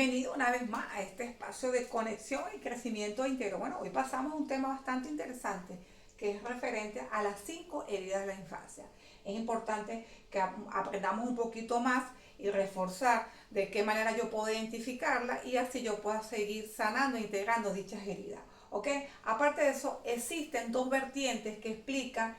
Bienvenido una vez más a este espacio de conexión y crecimiento íntegro. Bueno, hoy pasamos a un tema bastante interesante que es referente a las 5 heridas de la infancia. Es importante que aprendamos un poquito más y reforzar de qué manera yo puedo identificarla y así yo pueda seguir sanando e integrando dichas heridas. ¿Ok? Aparte de eso, existen dos vertientes que explican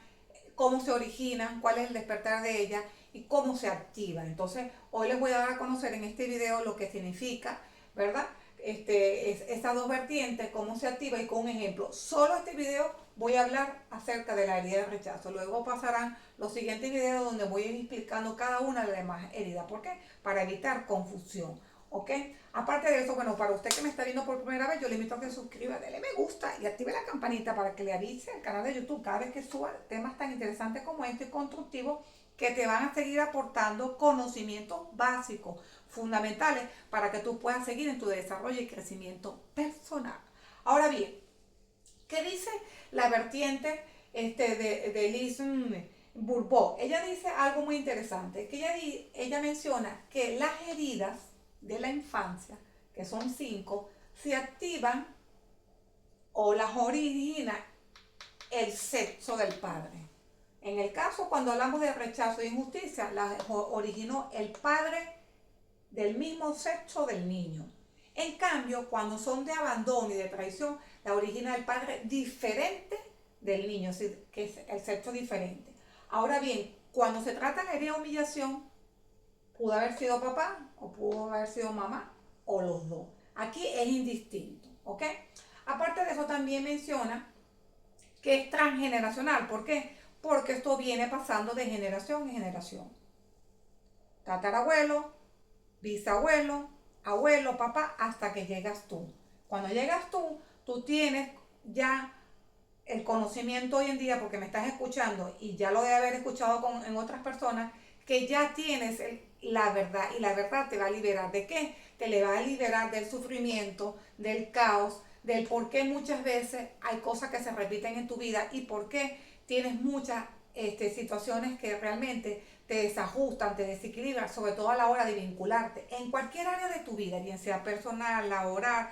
cómo se originan, cuál es el despertar de ellas y cómo se activa. Entonces, hoy les voy a dar a conocer en este video lo que significa, ¿verdad? Estas dos vertientes, cómo se activa y con un ejemplo. Solo este video voy a hablar acerca de la herida de rechazo. Luego pasarán los siguientes videos donde voy a ir explicando cada una de las demás heridas. ¿Por qué? Para evitar confusión. ¿Ok? Aparte de eso, bueno, para usted que me está viendo por primera vez, yo le invito a que se suscriba, dele me gusta y active la campanita para que le avise al canal de YouTube cada vez que suba temas tan interesantes como este y constructivos que te van a seguir aportando conocimientos básicos, fundamentales, para que tú puedas seguir en tu desarrollo y crecimiento personal. Ahora bien, ¿qué dice la vertiente de Liz Bourbeau? Ella dice algo muy interesante, que ella menciona que las heridas de la infancia, que son 5, se activan o las origina el sexo del padre. En el caso, cuando hablamos de rechazo e injusticia, las originó el padre del mismo sexo del niño. En cambio, cuando son de abandono y de traición, la origina el padre diferente del niño, es decir, que es el sexo diferente. Ahora bien, cuando se trata de herida de humillación, pudo haber sido papá o pudo haber sido mamá o los dos. Aquí es indistinto, ¿ok? Aparte de eso también menciona que es transgeneracional. ¿Por qué? Porque esto viene pasando de generación en generación. Tatarabuelo, bisabuelo, abuelo, papá, hasta que llegas tú. Cuando llegas tú tienes ya el conocimiento hoy en día, porque me estás escuchando y ya lo de haber escuchado en otras personas, que ya tienes la verdad y la verdad te va a liberar. ¿De qué? Te le va a liberar del sufrimiento, del caos, del por qué muchas veces hay cosas que se repiten en tu vida y por qué tienes muchas situaciones que realmente te desajustan, te desequilibran, sobre todo a la hora de vincularte en cualquier área de tu vida, bien sea personal, laboral,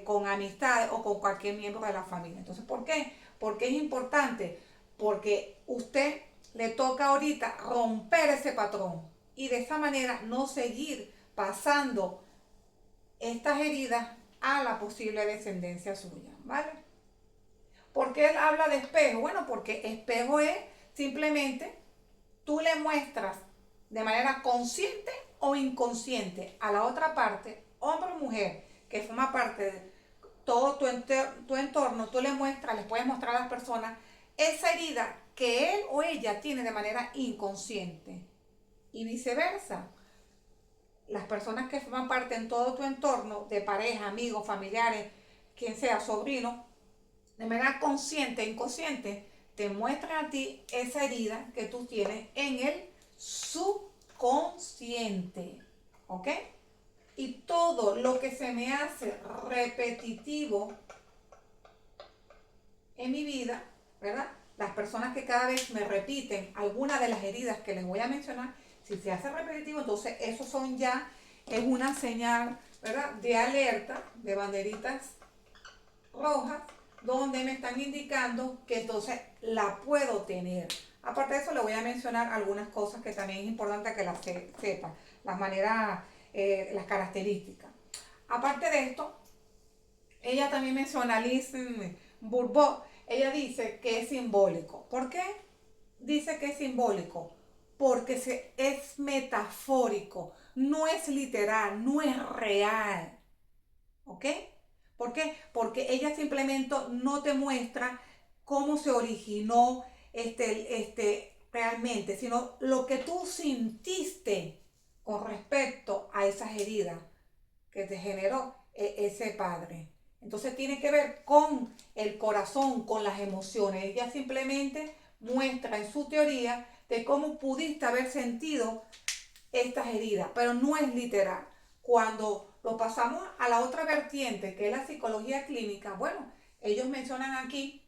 con amistades o con cualquier miembro de la familia. Entonces, ¿por qué? Porque es importante, porque usted le toca ahorita romper ese patrón y de esa manera no seguir pasando estas heridas a la posible descendencia suya, ¿vale? ¿Por qué él habla de espejo? Bueno, porque espejo es simplemente tú le muestras de manera consciente o inconsciente a la otra parte, hombre o mujer, que forma parte de todo tu entorno, tú le muestras, les puedes mostrar a las personas esa herida que él o ella tiene de manera inconsciente y viceversa. Las personas que forman parte en todo tu entorno, de pareja, amigos, familiares, quien sea, sobrino, de manera consciente e inconsciente, te muestran a ti esa herida que tú tienes en el subconsciente. ¿Ok? Y todo lo que se me hace repetitivo en mi vida, ¿verdad? Las personas que cada vez me repiten alguna de las heridas que les voy a mencionar, si se hace repetitivo, entonces eso son ya, es una señal, ¿verdad? De alerta, de banderitas rojas, donde me están indicando que entonces la puedo tener. Aparte de eso, le voy a mencionar algunas cosas que también es importante que las sepa, las maneras, las características. Aparte de esto, ella también menciona, Liz Bourbeau, ella dice que es simbólico. ¿Por qué dice que es simbólico? Porque es metafórico, no es literal, no es real. ¿Ok? ¿Por qué? Porque ella simplemente no te muestra cómo se originó realmente, sino lo que tú sintiste con respecto a esas heridas que te generó ese padre. Entonces tiene que ver con el corazón, con las emociones. Ella simplemente muestra en su teoría de cómo pudiste haber sentido estas heridas, pero no es literal. Cuando lo pasamos a la otra vertiente, que es la psicología clínica, bueno, ellos mencionan aquí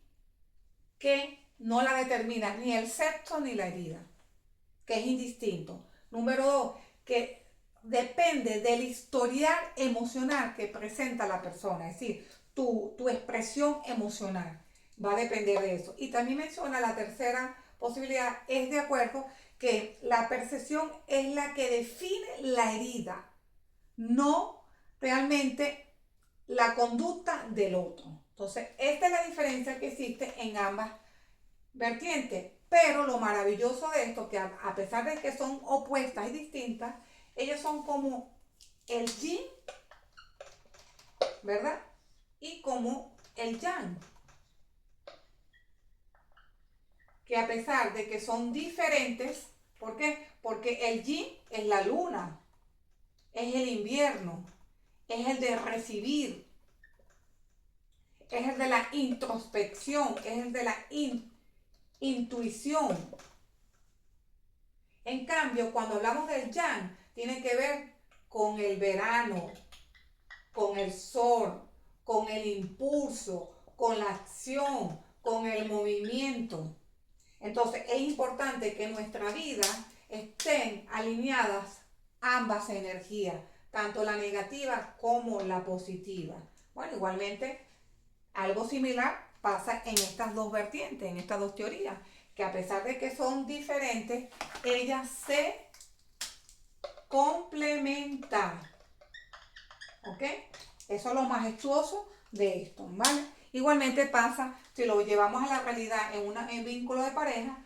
que no la determina ni el sexo ni la herida, que es indistinto. Número 2, que depende del historial emocional que presenta la persona, es decir, tu expresión emocional va a depender de eso. Y también menciona la tercera posibilidad, es de acuerdo que la percepción es la que define la herida, no realmente la conducta del otro. Entonces, esta es la diferencia que existe en ambas vertientes. Pero lo maravilloso de esto, que a pesar de que son opuestas y distintas, ellas son como el yin, ¿verdad? Y como el yang. Que a pesar de que son diferentes, ¿por qué? Porque el yin es la luna, es el invierno, es el de recibir, es el de la introspección, es el de la intuición. En cambio, cuando hablamos del yang, tiene que ver con el verano, con el sol, con el impulso, con la acción, con el movimiento. Entonces es importante que en nuestra vida estén alineadas ambas energías, tanto la negativa como la positiva. Bueno, igualmente algo similar pasa en estas dos vertientes, en estas dos teorías, que a pesar de que son diferentes, ellas se complementan. ¿Ok? Eso es lo majestuoso de esto, ¿vale? Igualmente pasa si lo llevamos a la realidad en vínculo de pareja,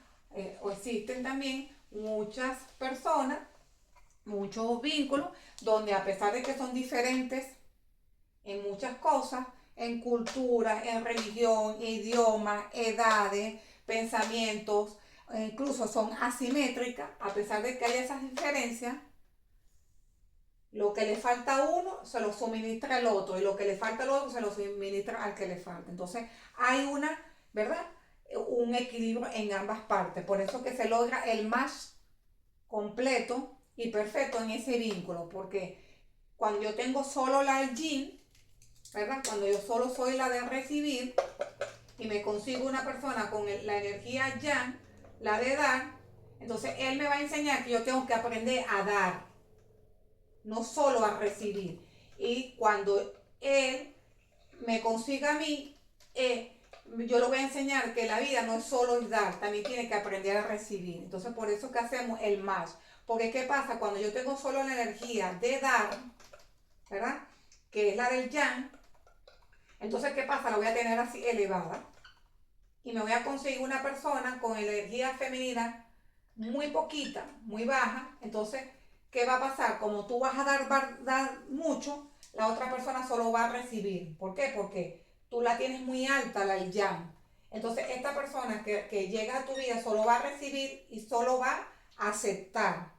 o existen también muchas personas, muchos vínculos, donde a pesar de que son diferentes en muchas cosas, en cultura, en religión, idioma, edades, pensamientos, incluso son asimétricas, a pesar de que hay esas diferencias, lo que le falta a uno se lo suministra al otro y lo que le falta al otro se lo suministra al que le falta. Entonces hay una, ¿verdad? Un equilibrio en ambas partes. Por eso que se logra el match completo y perfecto en ese vínculo. Porque cuando yo tengo solo la yin, ¿verdad? Cuando yo solo soy la de recibir y me consigo una persona con la energía yang, la de dar, entonces él me va a enseñar que yo tengo que aprender a dar, no solo a recibir. Y cuando él me consiga a mí, yo le voy a enseñar que la vida no es solo dar, también tiene que aprender a recibir. Entonces por eso que hacemos el match. Porque ¿qué pasa? Cuando yo tengo solo la energía de dar, ¿verdad? Que es la del yang, entonces ¿qué pasa? La voy a tener así elevada. Y me voy a conseguir una persona con energía femenina muy poquita, muy baja. Entonces, ¿qué va a pasar? Como tú vas a dar mucho, la otra persona solo va a recibir. ¿Por qué? Porque tú la tienes muy alta, la yang. Entonces, esta persona que llega a tu vida solo va a recibir y solo va a aceptar.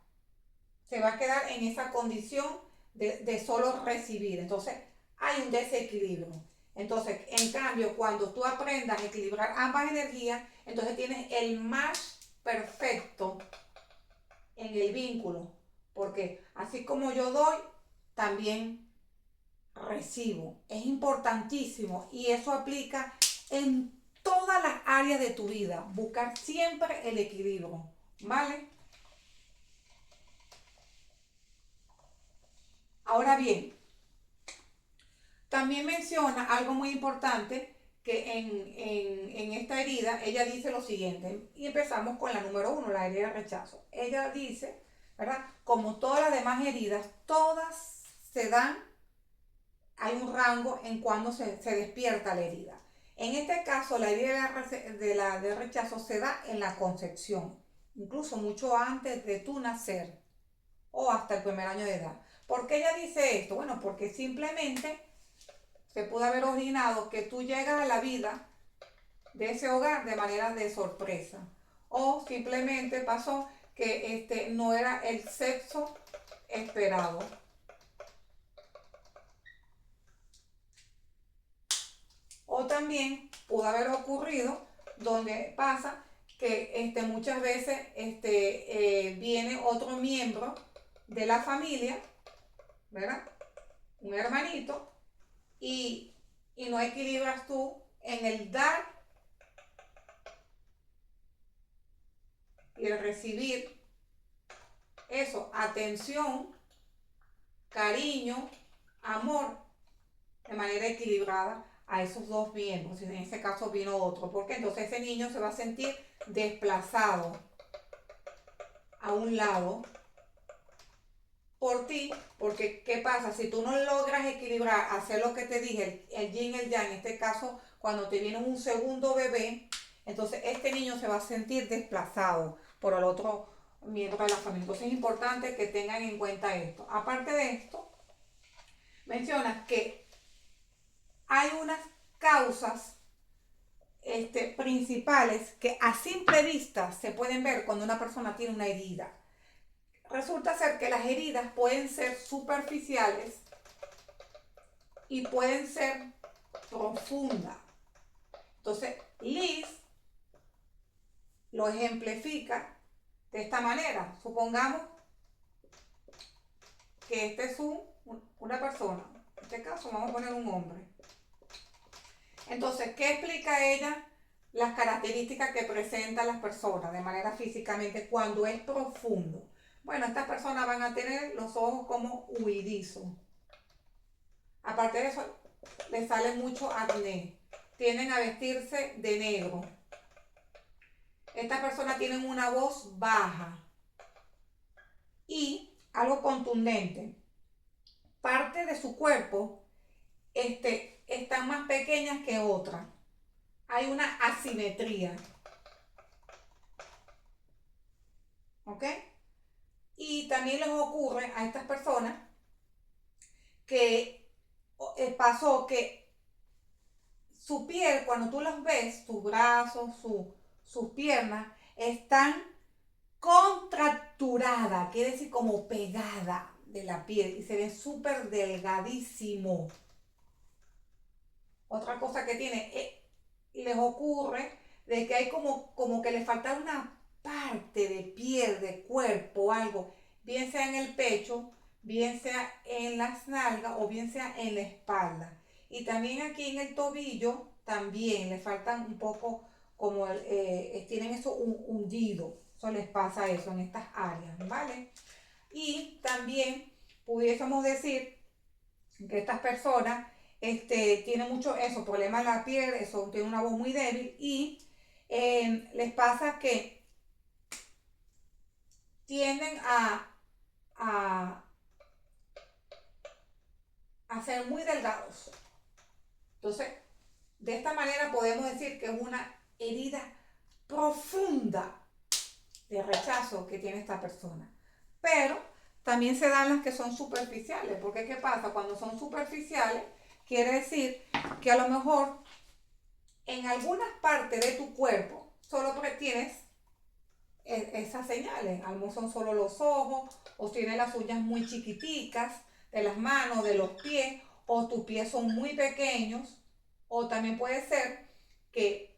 Se va a quedar en esa condición de solo recibir. Entonces, hay un desequilibrio. Entonces, en cambio, cuando tú aprendas a equilibrar ambas energías, entonces tienes el match perfecto en el vínculo. Porque así como yo doy, también recibo. Es importantísimo y eso aplica en todas las áreas de tu vida. Buscar siempre el equilibrio. ¿Vale? Ahora bien, también menciona algo muy importante que en esta herida ella dice lo siguiente, y empezamos con la número 1, la herida de rechazo. Ella dice, ¿verdad? Como todas las demás heridas, todas se dan, hay un rango en cuando se despierta la herida. En este caso, la herida de rechazo se da en la concepción, incluso mucho antes de tu nacer o hasta el primer año de edad. ¿Por qué ella dice esto? Bueno, porque simplemente se pudo haber originado que tú llegas a la vida de ese hogar de manera de sorpresa. O simplemente pasó que no era el sexo esperado. O también pudo haber ocurrido donde pasa que muchas veces viene otro miembro de la familia, ¿verdad? Un hermanito, y no equilibras tú en el dar y el recibir eso, atención cariño, amor, de manera equilibrada a esos dos miembros. En ese caso vino otro, porque entonces ese niño se va a sentir desplazado a un lado por ti, porque ¿qué pasa? Si tú no logras equilibrar, hacer lo que te dije, el yin y el yang, en este caso, cuando te viene un segundo bebé, entonces este niño se va a sentir desplazado por el otro miembro de la familia. Entonces es importante que tengan en cuenta esto. Aparte de esto, mencionas que hay unas causas principales que a simple vista se pueden ver cuando una persona tiene una herida. Resulta ser que las heridas pueden ser superficiales y pueden ser profundas. Entonces, Liz lo ejemplifica de esta manera. Supongamos que este es una persona. En este caso vamos a poner un hombre. Entonces, ¿qué explica ella? Las características que presentan las personas de manera físicamente cuando es profundo. Bueno, estas personas van a tener los ojos como huidizos. Aparte de eso, les sale mucho acné. Tienden a vestirse de negro. Estas personas tienen una voz baja. Y algo contundente. Parte de su cuerpo están más pequeñas que otras. Hay una asimetría. ¿Ok? Y también les ocurre a estas personas que pasó que su piel, cuando tú los ves, sus brazos, sus piernas, están contracturadas, quiere decir como pegada de la piel y se ven súper delgadísimo. Otra cosa que tiene, les ocurre de que hay como que le falta una parte de piel, de cuerpo, algo, bien sea en el pecho, bien sea en las nalgas o bien sea en la espalda. Y también aquí en el tobillo también le faltan un poco como tienen eso hundido. Eso les pasa eso en estas áreas, ¿vale? Y también pudiésemos decir que estas personas tienen mucho eso, problemas en la piel, eso, tienen una voz muy débil y les pasa que tienden a, a ser muy delgados. Entonces, de esta manera podemos decir que es una herida profunda de rechazo que tiene esta persona. Pero también se dan las que son superficiales, porque ¿qué pasa? Cuando son superficiales, quiere decir que a lo mejor en algunas partes de tu cuerpo solo tienes esas señales. A lo mejor son solo los ojos, o tienes las uñas muy chiquiticas de las manos, de los pies, o tus pies son muy pequeños, o también puede ser que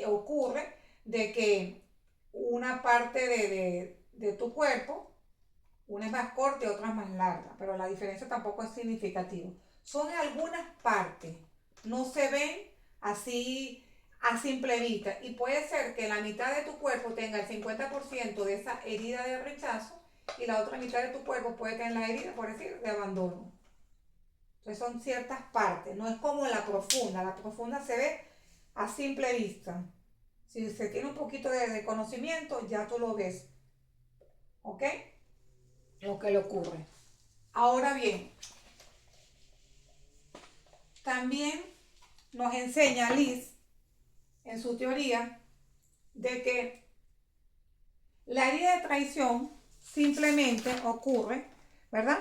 ocurre de que una parte de tu cuerpo, una es más corta y otra es más larga, pero la diferencia tampoco es significativa. Son algunas partes, no se ven así a simple vista y puede ser que la mitad de tu cuerpo tenga el 50% de esa herida de rechazo y la otra mitad de tu cuerpo puede tener la herida, por decir, de abandono. Entonces son ciertas partes, no es como la profunda se ve a simple vista. Si se tiene un poquito de conocimiento, ya tú lo ves. ¿Ok? Lo que le ocurre. Ahora bien, también nos enseña Liz en su teoría de que la herida de traición simplemente ocurre, ¿verdad?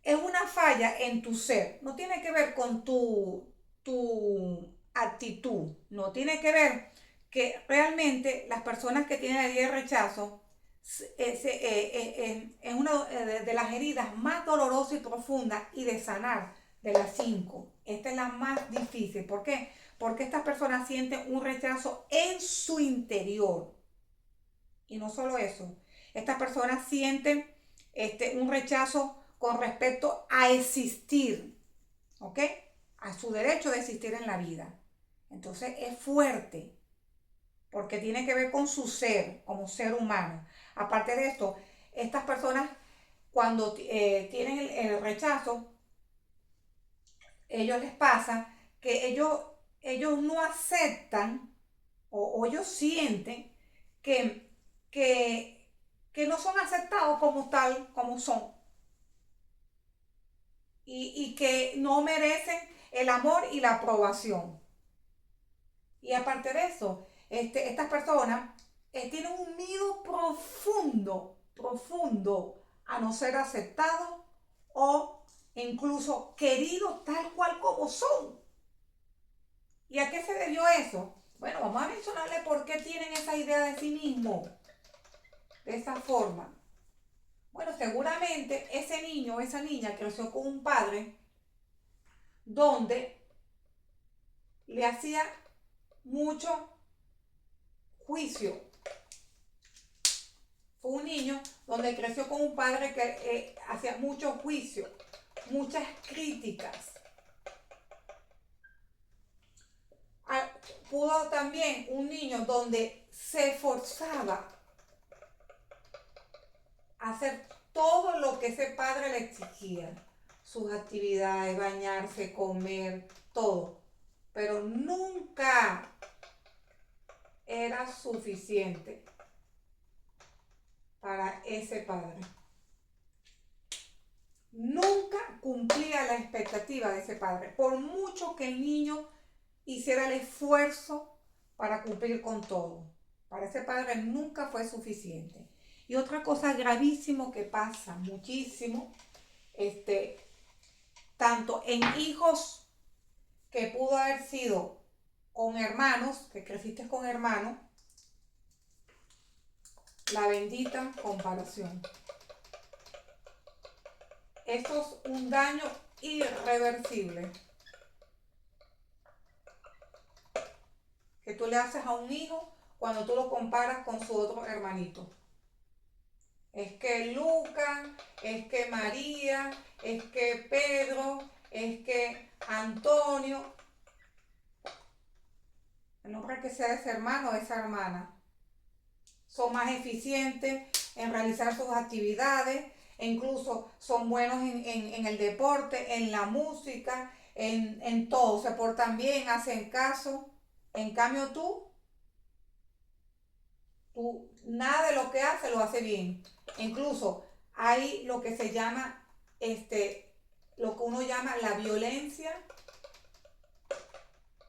Es una falla en tu ser. No tiene que ver con tu actitud. No tiene que ver que realmente las personas que tienen herida de rechazo es una de las heridas más dolorosas y profundas y de sanar de las 5. Esta es la más difícil. ¿Por qué? Porque estas personas sienten un rechazo en su interior. Y no solo eso, estas personas sienten un rechazo con respecto a existir, ¿ok? A su derecho de existir en la vida. Entonces es fuerte, porque tiene que ver con su ser, como ser humano. Aparte de esto, estas personas cuando tienen el rechazo, ellos les pasa que ellos no aceptan o ellos sienten que, que, que no son aceptados como tal, como son, y que no merecen el amor y la aprobación. Y aparte de eso, estas personas tienen un miedo profundo, profundo a no ser aceptados o incluso queridos tal cual como son. ¿Y a qué se debió eso? Bueno, vamos a mencionarle por qué tienen esa idea de sí mismos, de esa forma. Bueno, seguramente ese niño o esa niña creció con un padre donde le hacía mucho juicio. Fue un niño donde creció con un padre que hacía mucho juicio, muchas críticas. Ah, pudo también un niño donde se esforzaba a hacer todo lo que ese padre le exigía. Sus actividades, bañarse, comer, todo. Pero nunca era suficiente para ese padre. Nunca cumplía la expectativa de ese padre, por mucho que el niño hiciera el esfuerzo para cumplir con todo. Para ese padre nunca fue suficiente. Y otra cosa gravísimo que pasa muchísimo, tanto en hijos que pudo haber sido con hermanos, que creciste con hermanos, la bendita comparación. Esto es un daño irreversible que tú le haces a un hijo cuando tú lo comparas con su otro hermanito. Es que Lucas, es que María, es que Pedro, es que Antonio, en nombre que sea de ese hermano o de esa hermana, son más eficientes en realizar sus actividades, e incluso son buenos en el deporte, en la música, en todo, se portan bien, hacen caso. En cambio tú nada de lo que hace lo hace bien. Incluso hay lo que se llama, lo que uno llama la violencia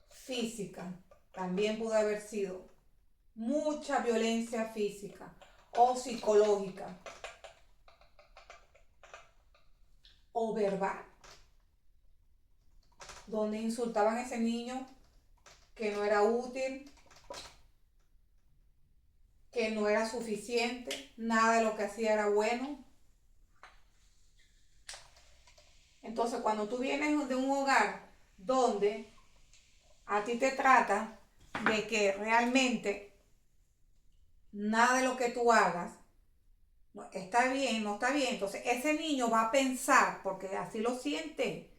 física. También pudo haber sido mucha violencia física o psicológica o verbal, donde insultaban a ese niño que no era útil, que no era suficiente, nada de lo que hacía era bueno. Entonces, cuando tú vienes de un hogar donde a ti te trata de que realmente nada de lo que tú hagas está bien, no está bien, entonces ese niño va a pensar, porque así lo siente,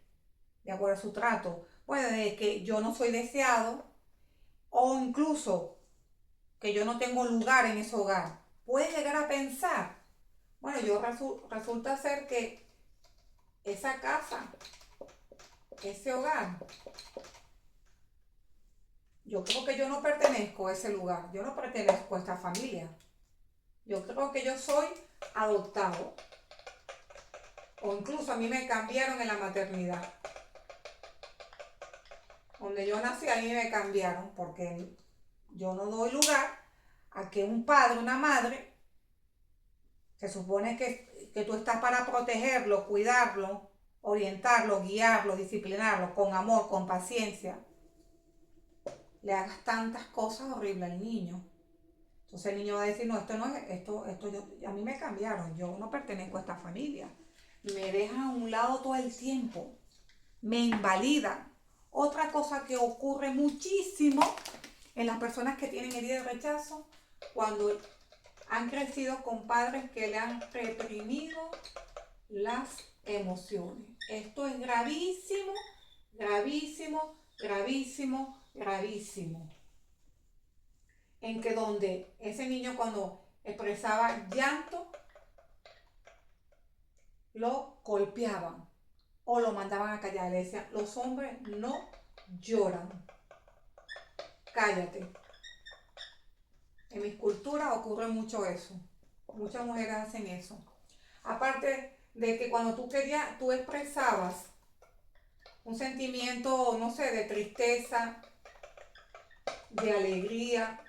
de acuerdo a su trato, bueno, de que yo no soy deseado o incluso que yo no tengo lugar en ese hogar. Puede llegar a pensar, bueno, resulta ser que esa casa, ese hogar, yo creo que yo no pertenezco a ese lugar, yo no pertenezco a esta familia. Yo creo que yo soy adoptado. O incluso a mí me cambiaron en la maternidad. Donde yo nací, a mí me cambiaron porque yo no doy lugar a que un padre, una madre, se supone que tú estás para protegerlo, cuidarlo, orientarlo, guiarlo, disciplinarlo con amor, con paciencia, le hagas tantas cosas horribles al niño. Entonces el niño va a decir, no, esto no es, a mí me cambiaron, yo no pertenezco a esta familia. Me dejan a un lado todo el tiempo, me invalidan. Otra cosa que ocurre muchísimo en las personas que tienen herida de rechazo, cuando han crecido con padres que le han reprimido las emociones. Esto es gravísimo, gravísimo, gravísimo, gravísimo. En que donde ese niño cuando expresaba llanto, lo golpeaban o lo mandaban a callar. Le decían, los hombres no lloran, cállate. En mis culturas ocurre mucho eso. Muchas mujeres hacen eso. Aparte de que cuando tú expresabas un sentimiento, no sé, de tristeza, de alegría,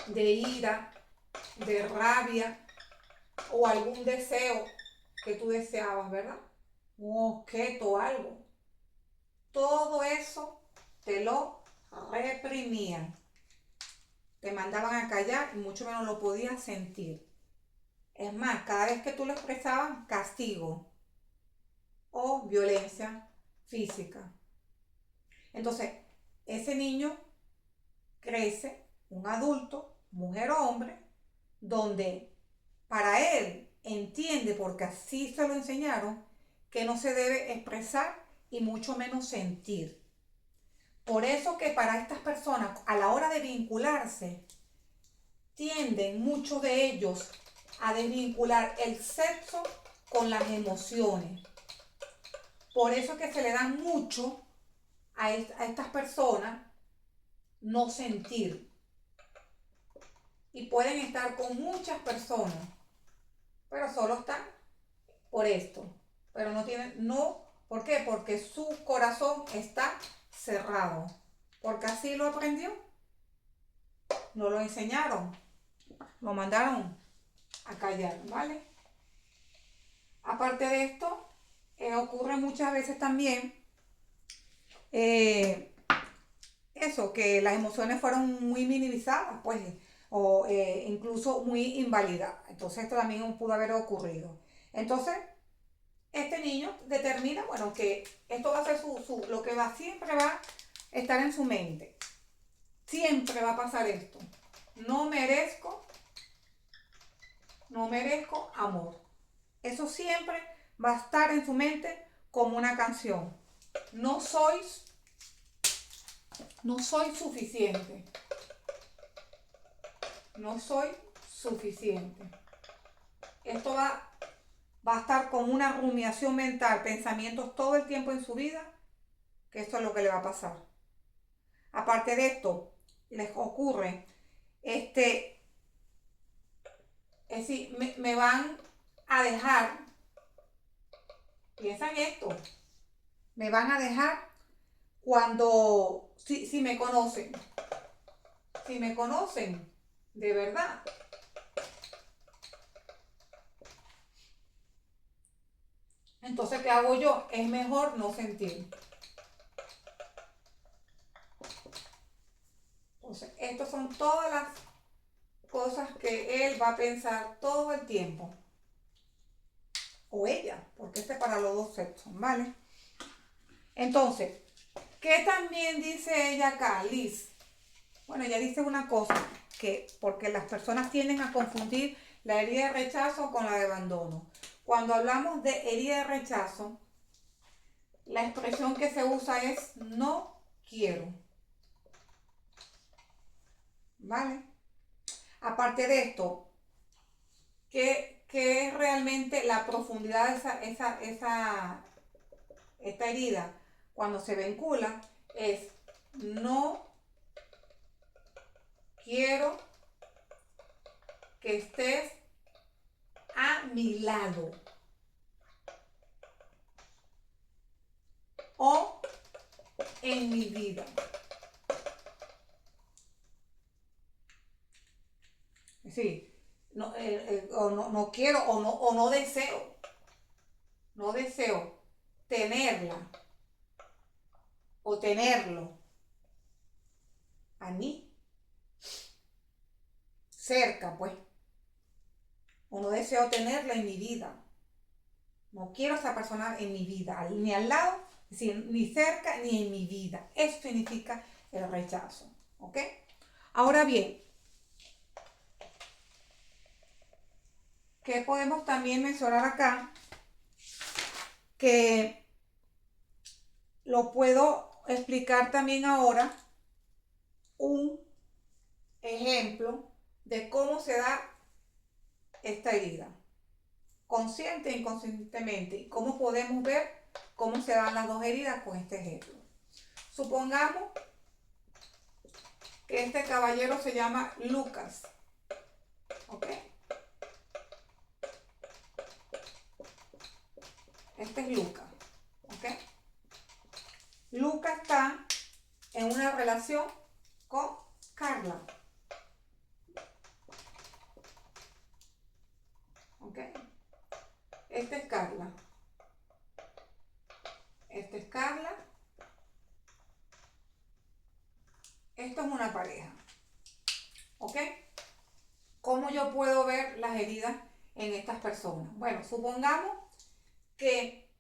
de ira, de rabia o algún deseo que tú deseabas, ¿verdad? Un objeto o algo. Todo eso te lo reprimían. Te mandaban a callar y mucho menos lo podías sentir. Es más, cada vez que tú lo expresabas, castigo o violencia física. Entonces, ese niño crece, un adulto, mujer o hombre, donde para él entiende, porque así se lo enseñaron, que no se debe expresar y mucho menos sentir. Por eso que para estas personas, a la hora de vincularse, tienden muchos de ellos a desvincular el sexo con las emociones. Por eso que se le da mucho a estas personas no sentir. Y pueden estar con muchas personas, pero solo están por esto. Pero no tienen, no, ¿por qué? Porque su corazón está cerrado. Porque así lo aprendió. No lo enseñaron. Lo mandaron a callar, ¿vale? Aparte de esto, ocurre muchas veces también eh, eso, que las emociones fueron muy minimizadas, pues, o incluso muy invalidadas. Entonces esto también pudo haber ocurrido. Entonces, este niño determina, bueno, que esto va a ser lo que siempre va a estar en su mente. Siempre va a pasar esto. No merezco, no merezco amor. Eso siempre va a estar en su mente como una canción. No soy, no soy suficiente. No soy suficiente. Esto va a estar como una rumiación mental, pensamientos todo el tiempo en su vida, que esto es lo que le va a pasar. Aparte de esto, les ocurre, es decir, me van a dejar, piensa en esto, me van a dejar cuando, si me conocen, de verdad. Entonces, ¿qué hago yo? Es mejor no sentir. Entonces, estas son todas las cosas que él va a pensar todo el tiempo. O ella, porque este es para los dos sexos, ¿vale? Entonces, ¿qué también dice ella acá, Liz? Bueno, ella dice una cosa, que porque las personas tienden a confundir la herida de rechazo con la de abandono. Cuando hablamos de herida de rechazo, la expresión que se usa es no quiero. ¿Vale? Aparte de esto, ¿qué es realmente la profundidad de esta herida? Cuando se vincula, es no quiero que estés a mi lado. O en mi vida. Sí, no quiero o no deseo. No deseo tenerla o tenerlo a mí cerca, pues. O no deseo tenerla en mi vida. No quiero a esa persona en mi vida, ni al lado, ni cerca, ni en mi vida. Eso significa el rechazo. ¿Ok? Ahora bien, ¿qué podemos también mencionar acá? Que lo puedo explicar también ahora un ejemplo de cómo se da esta herida. consciente e inconscientemente. ¿Y cómo podemos ver cómo se dan las dos heridas con este ejemplo? Supongamos que este caballero se llama Lucas, ¿ok? Este es Lucas, ¿ok? Lucas está en una relación con Carla, ¿ok? Esta es Carla. Esta es Carla. Esto es una pareja, ¿ok? ¿Cómo yo puedo ver las heridas en estas personas? Bueno, supongamos que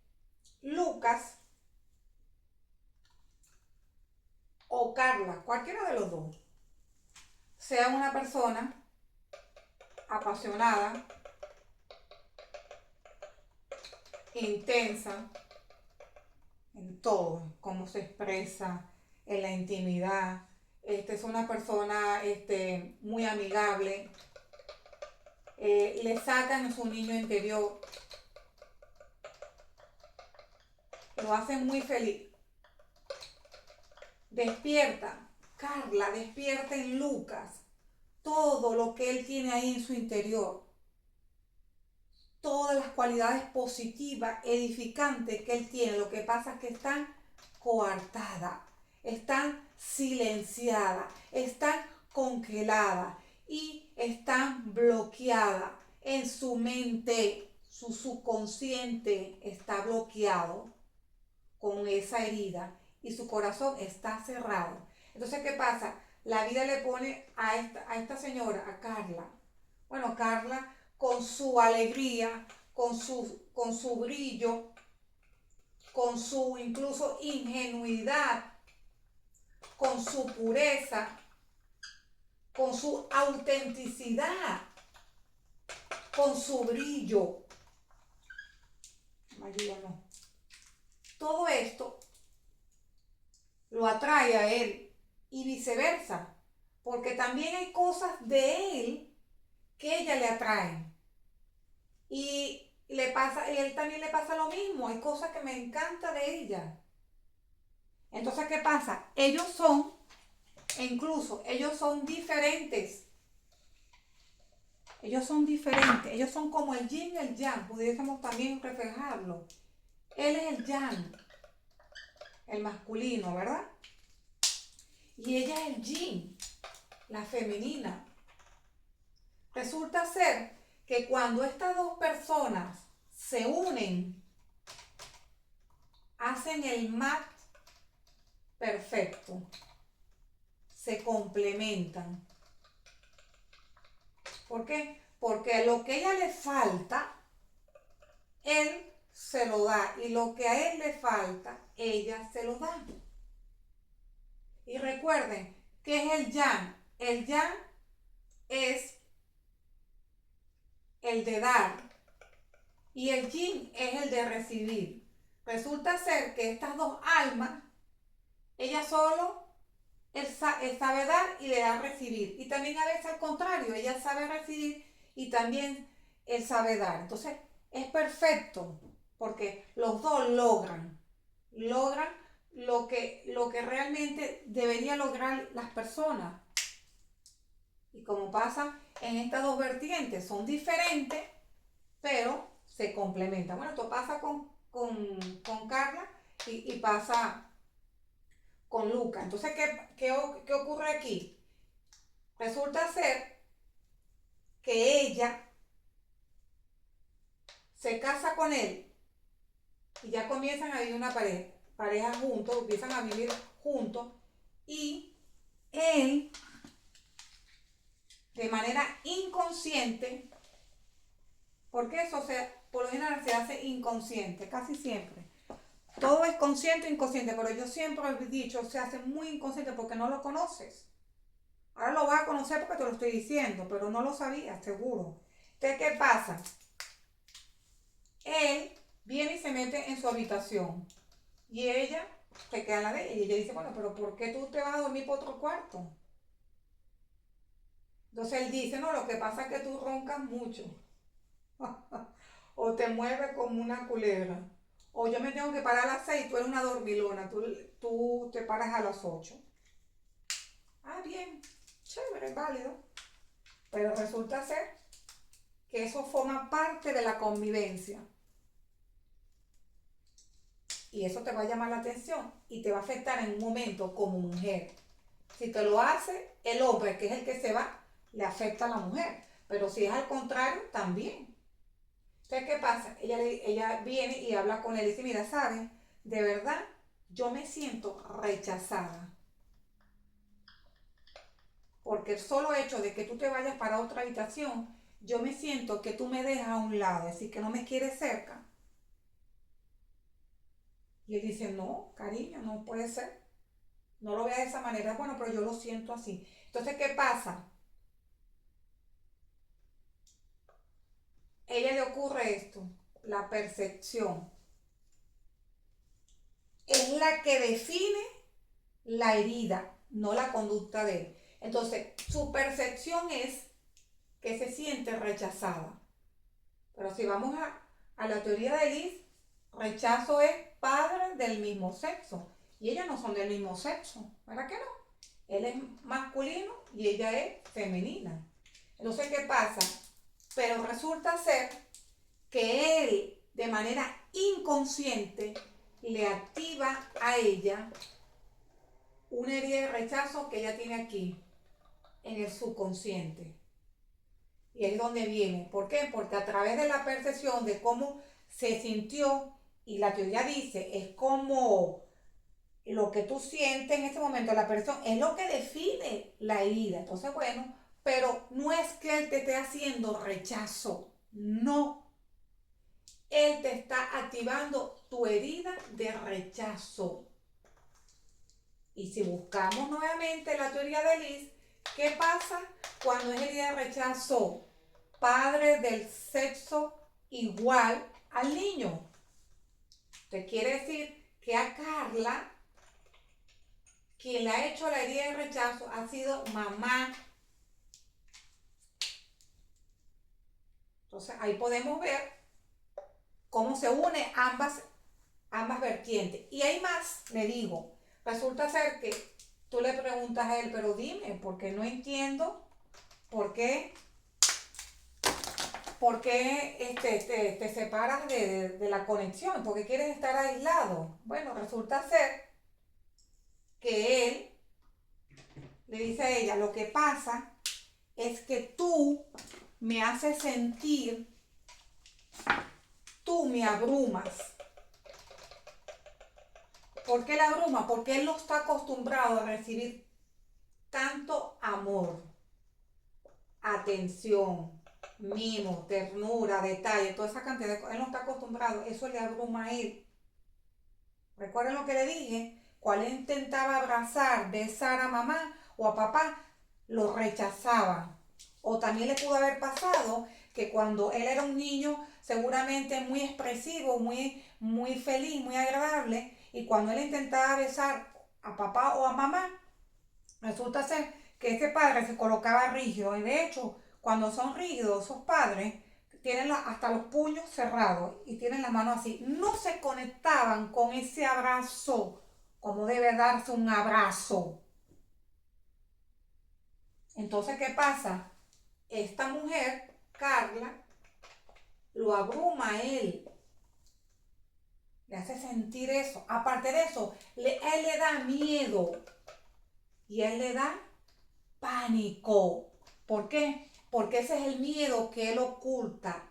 Lucas o Carla, cualquiera de los dos, sea una persona apasionada, intensa, en todo, cómo se expresa, en la intimidad. Es una persona muy amigable, le sacan su niño interior, lo hacen muy feliz. Despierta, Carla despierta en Lucas todo lo que él tiene ahí en su interior, todas las cualidades positivas, edificantes que él tiene. Lo que pasa es que están coartadas, están silenciadas, están congeladas y están bloqueadas en su mente. Su subconsciente está bloqueado con esa herida y su corazón está cerrado. Entonces, ¿qué pasa? La vida le pone a esta señora, a Carla. Bueno, Carla con su alegría, con su brillo, con su incluso ingenuidad, con su pureza, con su autenticidad, con su brillo. María no. Todo esto lo atrae a él y viceversa, porque también hay cosas de él que ella le atraen. Y él también le pasa lo mismo, hay cosas que me encanta de ella. Entonces, ¿qué pasa? Ellos son diferentes. Ellos son diferentes, ellos son como el yin y el yang, pudiésemos también reflejarlo. Él es el yang, el masculino, ¿verdad? Y ella es el yin, la femenina. Resulta ser que cuando estas dos personas se unen, hacen el match perfecto, se complementan. ¿Por qué? Porque a lo que a ella le falta, él se lo da, y lo que a él le falta, ella se lo da. Y recuerden, ¿qué es el yang? El yang es el de dar y el yin es el de recibir. Resulta ser que estas dos almas, ella solo él sabe dar y le da recibir. Y también a veces al contrario, ella sabe recibir y también él sabe dar. Entonces es perfecto porque los dos logran lo que realmente debería lograr las personas. Y como pasa en estas dos vertientes, son diferentes, pero se complementan. Bueno, esto pasa con Carla y pasa con Lucas. Entonces, ¿qué ocurre aquí? Resulta ser que ella se casa con él y ya comienzan a vivir una pareja juntos, empiezan a vivir juntos, y él, de manera inconsciente, porque eso por lo general se hace inconsciente, casi siempre. Todo es consciente o inconsciente, pero yo siempre he dicho, se hace muy inconsciente porque no lo conoces. Ahora lo vas a conocer porque te lo estoy diciendo, pero no lo sabías, seguro. Entonces, ¿qué pasa? Él viene y se mete en su habitación y ella se queda en la de ella y ella dice, bueno, pero ¿por qué tú te vas a dormir por otro cuarto? Entonces él dice, no, lo que pasa es que tú roncas mucho. o te mueves como una culebra. O yo me tengo que parar a las 6, tú eres una dormilona, tú te paras a las 8. Ah, bien, chévere, válido. Pero resulta ser que eso forma parte de la convivencia. Y eso te va a llamar la atención y te va a afectar en un momento como mujer. Si te lo hace el hombre, que es el que se va, le afecta a la mujer. Pero si es al contrario, también. Entonces, ¿qué pasa? Ella viene y habla con él y dice, mira, ¿sabes? De verdad, yo me siento rechazada. Porque el solo hecho de que tú te vayas para otra habitación, yo me siento que tú me dejas a un lado, es decir, que no me quieres cerca. Y él dice, no, cariño, no puede ser. No lo veas de esa manera. Bueno, pero yo lo siento así. Entonces, ¿qué pasa? A ella le ocurre esto, la percepción. Es la que define la herida, no la conducta de él. Entonces, su percepción es que se siente rechazada. Pero si vamos a la teoría de Liz, rechazo es padre del mismo sexo. Y ellas no son del mismo sexo, ¿verdad que no? Él es masculino y ella es femenina. Entonces, ¿qué pasa? Pero resulta ser que él, de manera inconsciente, le activa a ella una herida de rechazo que ella tiene aquí, en el subconsciente. Y es donde viene. ¿Por qué? Porque a través de la percepción de cómo se sintió, y la teoría dice, es como lo que tú sientes en este momento, la percepción, es lo que define la herida. Entonces, bueno, pero no es que él te esté haciendo rechazo, no. Él te está activando tu herida de rechazo. Y si buscamos nuevamente la teoría de Liz, ¿qué pasa cuando es herida de rechazo? Padre del sexo igual al niño. Te quiere decir que a Carla, quien le ha hecho la herida de rechazo, ha sido mamá. Entonces ahí podemos ver cómo se une ambas vertientes. Y hay más, le digo. Resulta ser que tú le preguntas a él, pero dime, porque no entiendo por qué te separas de la conexión, porque quieres estar aislado. Bueno, resulta ser que él le dice a ella, lo que pasa es que me haces sentir, tú me abrumas. ¿Por qué la abruma? Porque él no está acostumbrado a recibir tanto amor, atención, mimo, ternura, detalle, toda esa cantidad de cosas. Él no está acostumbrado, eso le abruma a él. Recuerden lo que le dije, cuando él intentaba abrazar, besar a mamá o a papá, lo rechazaba. O también le pudo haber pasado que cuando él era un niño, seguramente muy expresivo, muy feliz, muy agradable, y cuando él intentaba besar a papá o a mamá, resulta ser que ese padre se colocaba rígido. Y de hecho, cuando son rígidos, esos padres tienen hasta los puños cerrados y tienen las manos así. No se conectaban con ese abrazo como debe darse un abrazo. Entonces, ¿qué pasa? Esta mujer, Carla, lo abruma a él, le hace sentir eso. Aparte de eso, él le da miedo y él le da pánico. ¿Por qué? Porque ese es el miedo que él oculta.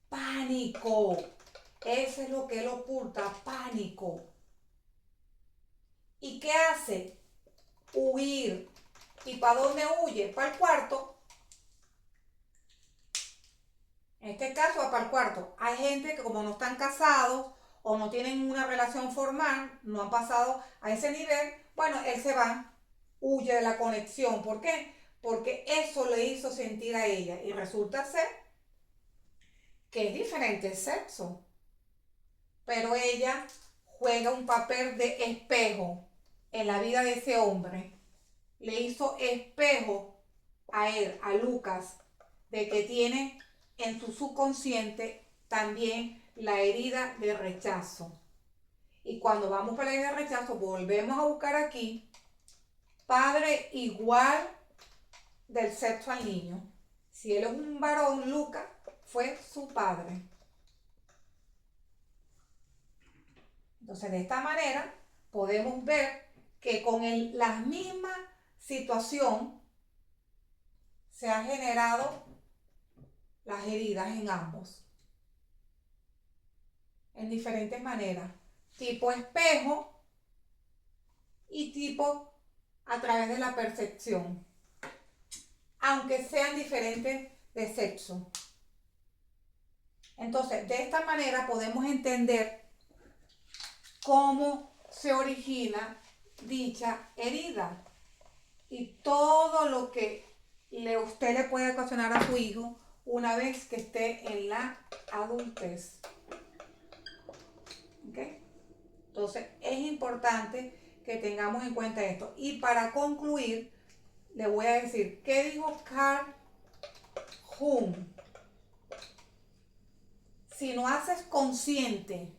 Pánico. Eso es lo que él oculta, pánico. ¿Y qué hace? Huir. ¿Y para dónde huye? Para el cuarto. En este caso va para el cuarto. Hay gente que como no están casados o no tienen una relación formal, no han pasado a ese nivel, bueno, él se va, huye de la conexión. ¿Por qué? Porque eso le hizo sentir a ella. Y resulta ser que es diferente el sexo. Pero ella juega un papel de espejo en la vida de ese hombre. Le hizo espejo a él, a Lucas, de que tiene en su subconsciente también la herida de rechazo. Y cuando vamos para la herida de rechazo, volvemos a buscar aquí, padre igual del sexo al niño. Si él es un varón, Lucas fue su padre. Entonces, de esta manera, podemos ver que con la misma situación se han generado las heridas en ambos. En diferentes maneras. Tipo espejo y tipo a través de la percepción. Aunque sean diferentes de sexo. Entonces, de esta manera podemos entender cómo se origina dicha herida y todo lo que usted le puede ocasionar a su hijo una vez que esté en la adultez. ¿Okay? Entonces es importante que tengamos en cuenta esto. Y para concluir, le voy a decir, ¿qué dijo Carl Jung? Si no haces consciente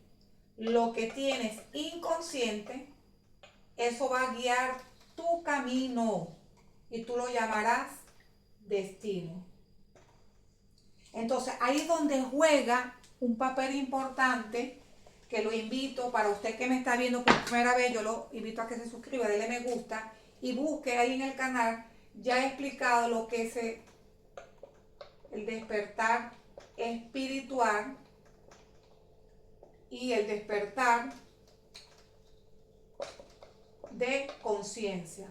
lo que tienes inconsciente, eso va a guiar tu camino y tú lo llamarás destino. Entonces ahí es donde juega un papel importante, que lo invito, para usted que me está viendo por primera vez, yo lo invito a que se suscriba, dele me gusta y busque ahí en el canal, ya he explicado lo que es el despertar espiritual y el despertar de conciencia.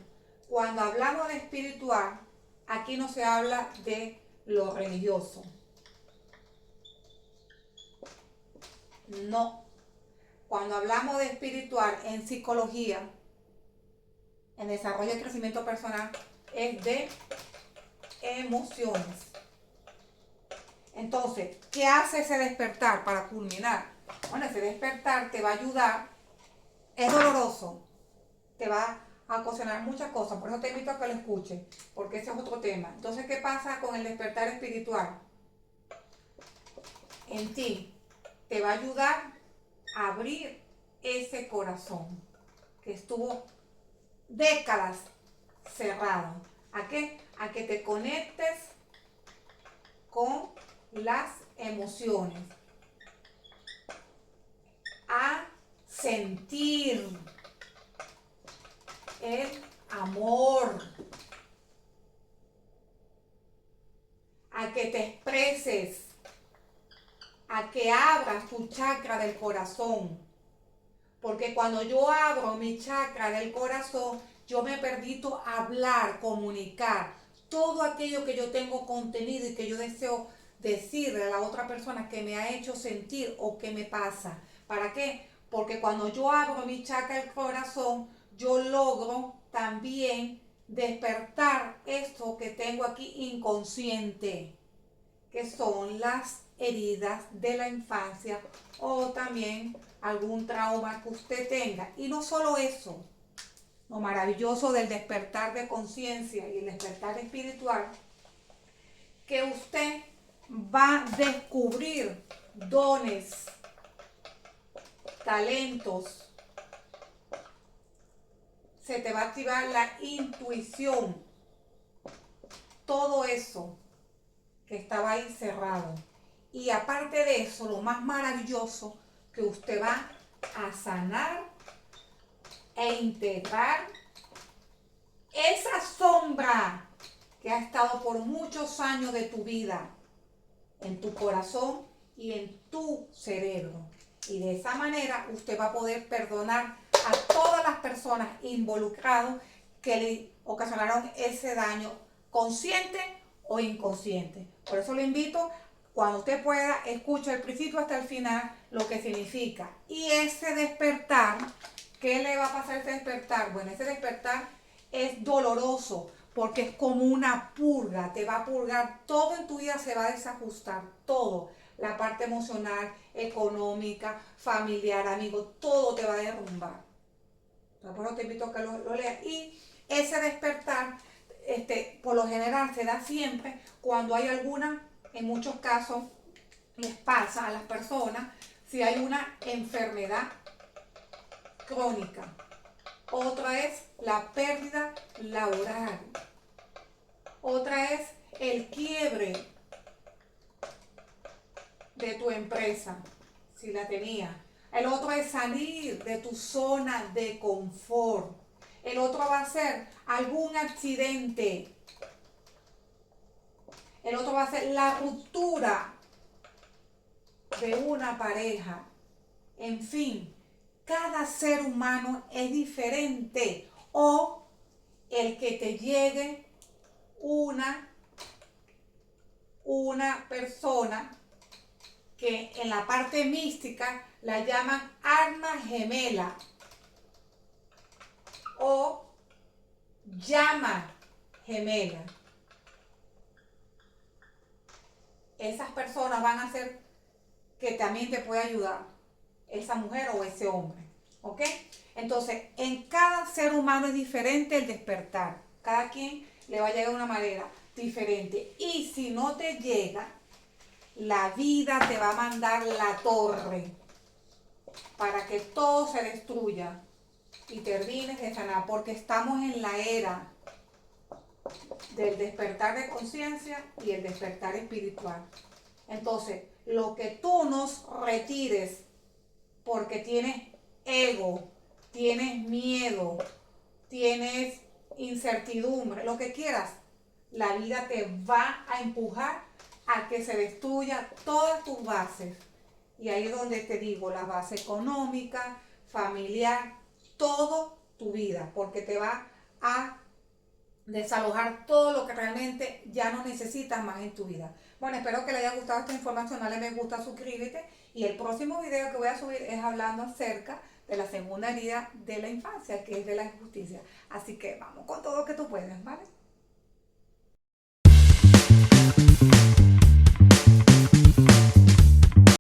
Cuando hablamos de espiritual, aquí no se habla de lo religioso. No. Cuando hablamos de espiritual en psicología, en desarrollo y crecimiento personal, es de emociones. Entonces, ¿qué hace ese despertar para culminar? Bueno, ese despertar te va a ayudar, es doloroso, te va a ocasionar muchas cosas, por eso te invito a que lo escuches, porque ese es otro tema. Entonces, ¿qué pasa con el despertar espiritual? En ti te va a ayudar a abrir ese corazón que estuvo décadas cerrado. ¿A qué? A que te conectes con las emociones, a sentir el amor, a que te expreses, a que abras tu chakra del corazón. Porque cuando yo abro mi chakra del corazón, yo me permito hablar, comunicar todo aquello que yo tengo contenido y que yo deseo decirle a la otra persona que me ha hecho sentir o que me pasa. ¿Para qué? Porque cuando yo abro mi chakra del corazón, yo logro también despertar esto que tengo aquí inconsciente, que son las heridas de la infancia o también algún trauma que usted tenga. Y no solo eso, lo maravilloso del despertar de conciencia y el despertar espiritual, que usted va a descubrir dones, talentos, se te va a activar la intuición, todo eso que estaba ahí cerrado. Y aparte de eso, lo más maravilloso, que usted va a sanar e integrar esa sombra que ha estado por muchos años de tu vida en tu corazón y en tu cerebro. Y de esa manera usted va a poder perdonar a todas las personas involucradas que le ocasionaron ese daño, consciente o inconsciente. Por eso le invito, cuando usted pueda, escuche el principio hasta el final lo que significa. Y ese despertar, ¿qué le va a pasar a ese despertar? Bueno, ese despertar es doloroso porque es como una purga, te va a purgar, todo en tu vida se va a desajustar, todo. La parte emocional, económica, familiar, amigo, todo te va a derrumbar. Por eso te invito a que lo leas. Y ese despertar, por lo general se da siempre cuando hay alguna, en muchos casos, les pasa a las personas si hay una enfermedad crónica. Otra es la pérdida laboral. Otra es el quiebre de tu empresa, si la tenía. El otro es salir de tu zona de confort. El otro va a ser algún accidente. El otro va a ser la ruptura de una pareja. En fin, cada ser humano es diferente. O el que te llegue una persona que en la parte mística la llaman alma gemela o llama gemela. Esas personas van a hacer que también te pueda ayudar esa mujer o ese hombre, ¿ok? Entonces, en cada ser humano es diferente el despertar. Cada quien le va a llegar de una manera diferente. Y si no te llega, la vida te va a mandar la torre para que todo se destruya y termines de sanar, porque estamos en la era del despertar de conciencia y el despertar espiritual. Entonces, lo que tú nos retires porque tienes ego, tienes miedo, tienes incertidumbre, lo que quieras, la vida te va a empujar a que se destruya todas tus bases. Y ahí es donde te digo, la base económica, familiar, todo tu vida, porque te va a desalojar todo lo que realmente ya no necesitas más en tu vida. Bueno, espero que les haya gustado esta información. Dale me gusta, suscríbete. Y el próximo video que voy a subir es hablando acerca de la segunda herida de la infancia, que es de la injusticia. Así que vamos con todo que tú puedes, ¿vale?